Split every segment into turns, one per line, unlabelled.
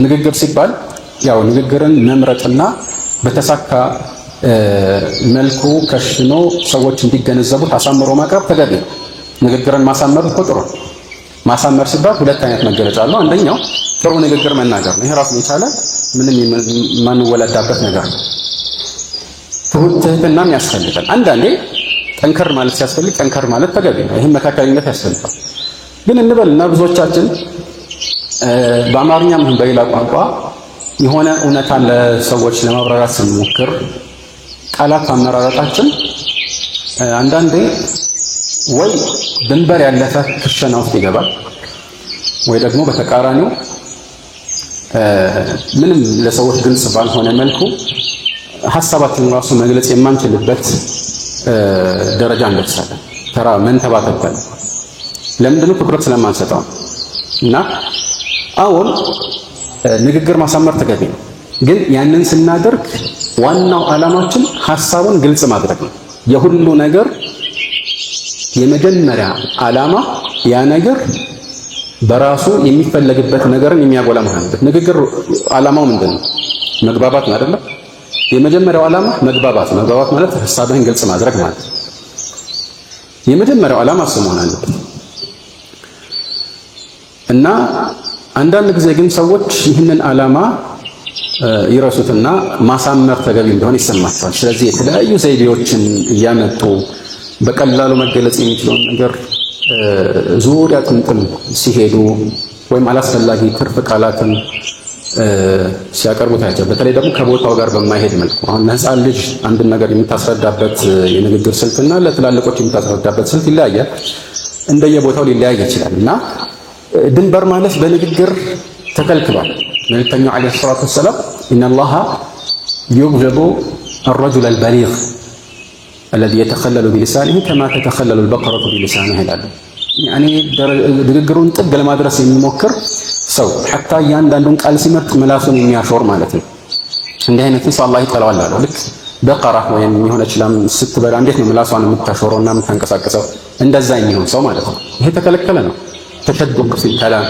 ንግግር ሲባል ያው ንግግርን መምረጥና በተሳካ መልኩ ከሽኖ ሰዎች እንዲገነዘቡት አሳምሮ ማቅረብ ተገቢ ነው። ንግግርን ማሳመር እኮ ጥሩ ነው። ማሳመር ሲባል ሁለት አይነት መገለጫ አለው። አንደኛው ጥሩ ንግግር መናገር ነው። ይሄ ራሱን የቻለ ምንም የማንወለዳበት ነገር ነው። ትህትናም ያስፈልጋል። አንዳንዴ ጠንከር ማለት ሲያስፈልግ ጠንከር ማለት ተገቢ ነው። ይሄን መካከለኝነት ያስፈልጋል። ግን እንበልና ብዙዎቻችን በአማርኛም ይሁን በሌላ ቋንቋ የሆነ እውነታን ለሰዎች ለማብራራት ስንሞክር ቃላት አመራረጣችን አንዳንዴ ወይ ድንበር ያለፈ ክሸና ውስጥ ይገባል፣ ወይ ደግሞ በተቃራኒው ምንም ለሰዎች ግልጽ ባልሆነ መልኩ ሐሳባችንን ራሱ መግለጽ የማንችልበት ደረጃ እንደርሳለን። ተራ መንተባተባል። ለምንድነው? ትኩረት ስለማንሰጠው እና አሁን ንግግር ማሳመር ተገቢ ነው። ግን ያንን ስናደርግ ዋናው ዓላማችን ሐሳቡን ግልጽ ማድረግ ነው። የሁሉ ነገር የመጀመሪያ ዓላማ ያ ነገር በራሱ የሚፈለግበት ነገርን የሚያጎላ መሆን አለበት። ንግግር ዓላማው ምንድነው? መግባባት ነው አይደለም? የመጀመሪያው ዓላማ መግባባት ነው። መግባባት ማለት ሐሳብህን ግልጽ ማድረግ ማለት ነው። የመጀመሪያው ዓላማ እሱ መሆን አለበት እና አንዳንድ ጊዜ ግን ሰዎች ይህንን ዓላማ ይረሱትና ማሳመር ተገቢ እንደሆነ ይሰማቸዋል። ስለዚህ የተለያዩ ዘይቤዎችን እያመጡ በቀላሉ መገለጽ የሚችለውን ነገር ዙሪያ ጥምጥም ሲሄዱ ወይም አላስፈላጊ ትርፍ ቃላትን ሲያቀርቡ ታያቸው። በተለይ ደግሞ ከቦታው ጋር በማይሄድ መልኩ አሁን ለሕፃን ልጅ አንድን ነገር የምታስረዳበት የንግግር ስልትና ለትላልቆች የምታስረዳበት ስልት ይለያያል። እንደየቦታው ሊለያይ ይችላል እና ድንበር ማለፍ በንግግር ተከልክሏል። መልእክተኛው ዓለይሂ ሰላቱ ወሰላም ኢነላሃ ዩብገዱ አልረጁል አልበሊግ አለዚ የተኸለሉ ቢሊሳኒሂ ከማ ተተኸለሉ አልበቀረቱ ቢሊሳኒሃ ይላሉ። ያኔ ንግግሩን ጥግ ለማድረስ የሚሞክር ሰው ሐታ እያንዳንዱን ቃል ሲመርጥ ምላሱን የሚያሾር ማለት ነው። እንዲህ አይነትን ሰው አላህ ይጠላዋል አሉ። ልክ በቀራ ወይም የሆነች ላም ስትበላ እንዴት ነው ምላሷን የምታሾረውና የምታንቀሳቀሰው? እንደዛ የሚሆን ሰው ማለት ነው። ይሄ ተከለከለ ነው። ተሸዱቅ ፊል ከላም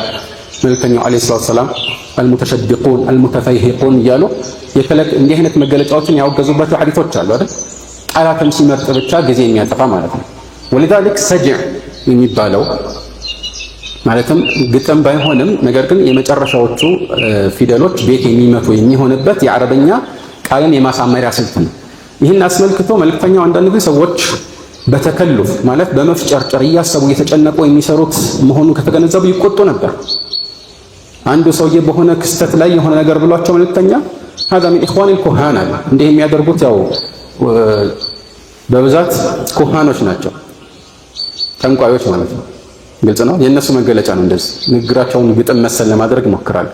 መልእክተኛው ዓለይሂ ሰላቱ ወሰላም አልሙተሸዲቁን አልሙተፈይሂቁን እያሉ እንዲህ አይነት መገለጫዎችን ያወገዙባቸው ሐዲሶች አሉ አይደል? ቃላትን ሲመርጥ ብቻ ጊዜ የሚያጠፋ ማለት ነው። ወሊዛሊክ ሰጅዕ የሚባለው ማለትም ግጥም ባይሆንም ነገር ግን የመጨረሻዎቹ ፊደሎች ቤት የሚመቱ የሚሆንበት የአረበኛ ቃልን የማሳመሪያ ስልት ነው። ይህን አስመልክቶ መልእክተኛው አንዳንድ ጊዜ ሰዎች በተከሉፍ ማለት በመፍጨርጨር እያሰቡ እየተጨነቁ የሚሰሩት መሆኑን ከተገነዘቡ ይቆጡ ነበር። አንዱ ሰውዬ በሆነ ክስተት ላይ የሆነ ነገር ብሏቸው መልእክተኛ هذا من اخوان الكهان አለ። እንዲህ የሚያደርጉት ያው በብዛት ኩሃኖች ናቸው፣ ጠንቋዮች ማለት ነው። ግልጽ ነው። የእነሱ መገለጫ ነው። እንደዚህ ንግግራቸውን ግጥም መሰል ለማድረግ ይሞክራሉ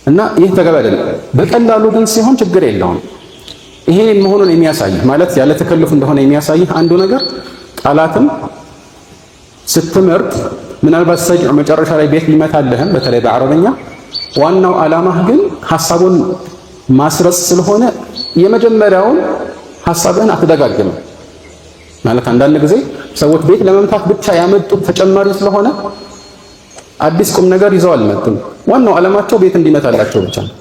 እና ይህ ተገቢ አይደለም። በቀላሉ ግን ሲሆን ችግር የለውም። ይሄ መሆኑን የሚያሳይ ማለት ያለ ተከልፍ እንደሆነ የሚያሳይ አንዱ ነገር ቃላትን ስትመርጥ ምናልባት ሰጅዕ መጨረሻ ላይ ቤት ሊመታልህም በተለይ በአረበኛ ዋናው ዓላማህ ግን ሐሳቡን ማስረጽ ስለሆነ የመጀመሪያውን ሐሳብህን አትደጋግም ማለት። አንዳንድ ጊዜ ሰዎች ቤት ለመምታት ብቻ ያመጡት ተጨማሪ ስለሆነ አዲስ ቁም ነገር ይዘው አልመጡም። ዋናው ዓላማቸው ቤት እንዲመታላቸው ብቻ ነው።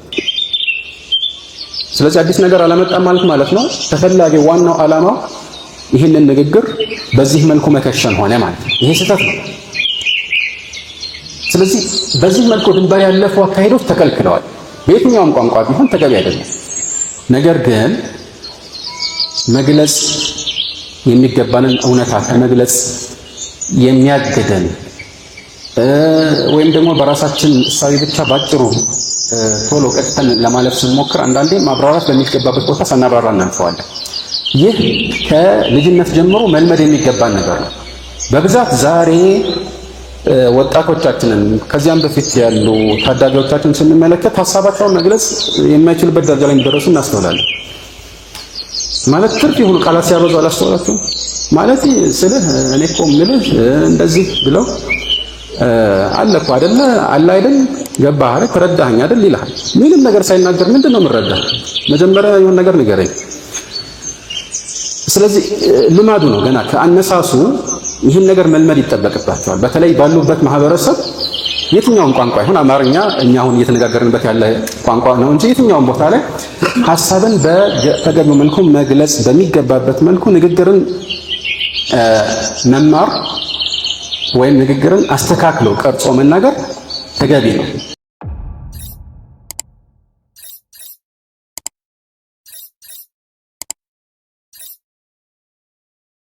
ስለዚህ አዲስ ነገር አላመጣም ማለት ነው። ተፈላጊ ዋናው ዓላማው ይህንን ንግግር በዚህ መልኩ መከሸን ሆነ ማለት ነው። ይሄ ስህተት ነው። ስለዚህ በዚህ መልኩ ድንበር ያለፉ አካሄዶች ተከልክለዋል። በየትኛውም ቋንቋ ቢሆን ተገቢ አይደለም። ነገር ግን መግለጽ የሚገባንን እውነታ ከመግለጽ የሚያግደን ወይም ደግሞ በራሳችን እሳቤ ብቻ ባጭሩ ቶሎ ቀጥተን ለማለፍ ስንሞክር አንዳንዴ ማብራራት በሚገባበት ቦታ ሳናብራራ እናልፈዋለን። ይህ ከልጅነት ጀምሮ መልመድ የሚገባን ነገር ነው። በብዛት ዛሬ ወጣቶቻችንን ከዚያም በፊት ያሉ ታዳጊዎቻችን ስንመለከት ሐሳባቸውን መግለጽ የማይችልበት ደረጃ ላይ እንደደረሱ እናስተውላለን። ማለት ትርፍ የሆኑ ቃላት ሲያበዙ አላስተውላችሁም? ማለት ስልህ እኔ እኮ የምልህ እንደዚህ ብለው አለ እኮ አይደለ አለ አይደል ገባህ አይደል ተረዳኸኝ አይደል ይልሃል። ምንም ነገር ሳይናገር ምንድነው የምረዳህ? መጀመሪያ የሆነ ነገር ንገረኝ። ስለዚህ ልማዱ ነው ገና ከአነሳሱ ይህን ነገር መልመድ ይጠበቅባቸዋል። በተለይ ባሉበት ማህበረሰብ የትኛውም ቋንቋ ይሁን አማርኛ እኛ አሁን እየተነጋገርንበት ያለ ቋንቋ ነው እንጂ የትኛውም ቦታ ላይ ሐሳብን በተገቢው መልኩ መግለጽ በሚገባበት መልኩ ንግግርን መማር ወይም ንግግርን አስተካክሎ ቀርጾ መናገር ተገቢ ነው።